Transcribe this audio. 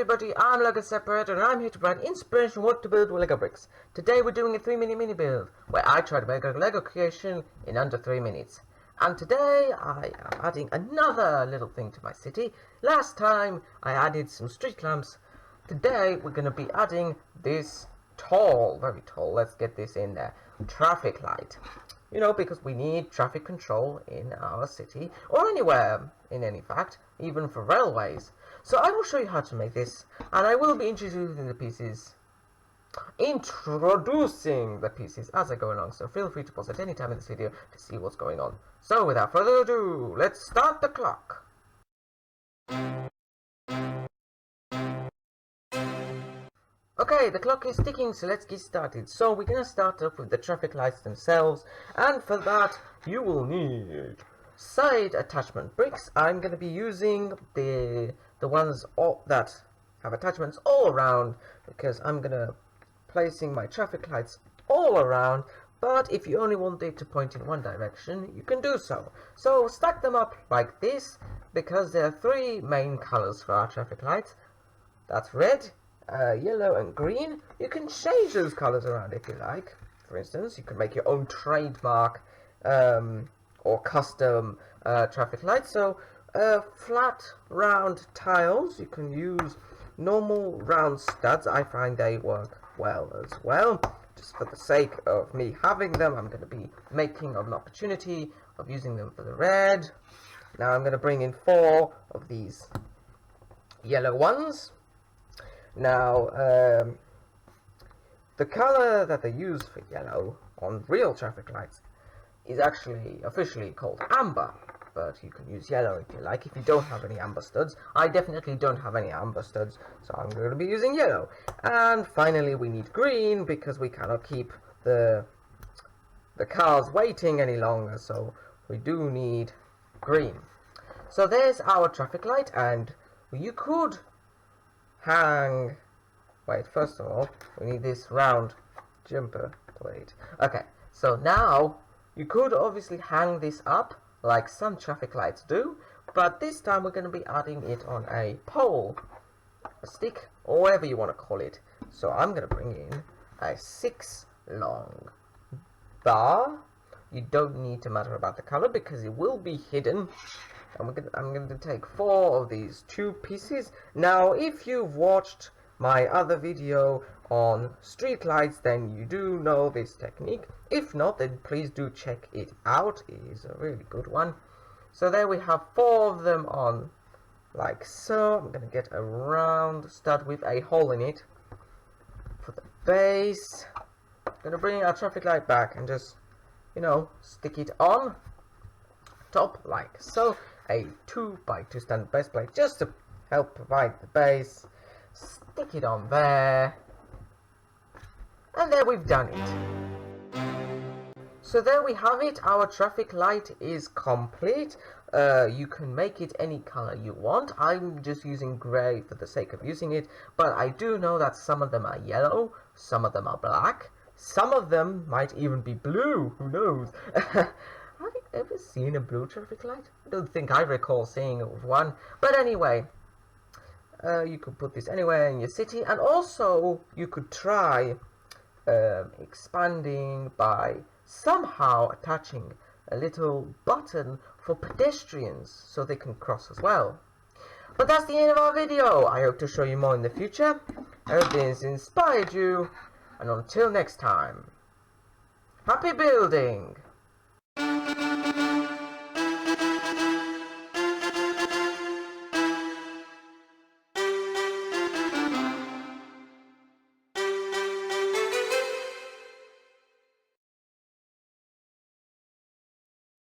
everybody, I'm Lego Separator and I'm here to provide inspiration on what to build with Lego bricks. Today we're doing a 3-minute mini build where I try to make a Lego creation in under 3 minutes. And today I am adding another little thing to my city. Last time I added some street lamps. Today we're going to be adding this tall, very tall, let's get this in there, traffic light. You know, because we need traffic control in our city, or anywhere, in any fact, even for railways. So I will show you how to make this, and I will be introducing the pieces as I go along, so feel free to pause at any time in this video to see what's going on. So without further ado, let's start the clock. Okay, the clock is ticking, so let's get started. So we're going to start off with the traffic lights themselves, and for that you will need side attachment bricks. I'm going to be using the ones that have attachments all around, because I'm going to placing my traffic lights all around, but if you only want it to point in one direction, you can do so. So stack them up like this, because there are 3 main colors for our traffic lights. That's red, yellow and green. You can change those colors around if you like. For instance, you can make your own trademark or custom traffic lights. So flat round tiles, you can use normal round studs. I find they work well as well. Just for the sake of me having them, I'm going to be making an opportunity of using them for the red. Now I'm going to bring in 4 of these yellow ones. Now, the color that they use for yellow on real traffic lights is actually officially called amber, but you can use yellow if you like, if you don't have any amber studs. I definitely don't have any amber studs, so I'm going to be using yellow. And finally, we need green, because we cannot keep the cars waiting any longer, so we do need green. So there's our traffic light, and you could hang, wait, first of all we need this round jumper plate. Okay, so now you could obviously hang this up like some traffic lights do, but this time we're going to be adding it on a pole, a stick, or whatever you want to call it. So I'm going to bring in a 6 long bar. You don't need to matter about the color because it will be hidden. And I'm going to take 4 of these tube pieces. Now, if you've watched my other video on street lights, then you do know this technique. If not, then please do check it out. It is a really good one. So there we have 4 of them on, like so. I'm going to get a round stud with a hole in it for the base. I'm going to bring our traffic light back and just, you know, stick it on top like so. A 2x2 standard base plate just to help provide the base. Stick it on there, and there we've done it. So there we have it. Our traffic light is complete. You can make it any color you want. I'm just using grey for the sake of using it, but I do know that some of them are yellow, some of them are black, some of them might even be blue, who knows. Have you ever seen a blue traffic light? I don't think I recall seeing one. But anyway, you could put this anywhere in your city. And also, you could try expanding by somehow attaching a little button for pedestrians so they can cross as well. But that's the end of our video. I hope to show you more in the future. I hope this inspired you. And until next time, happy building!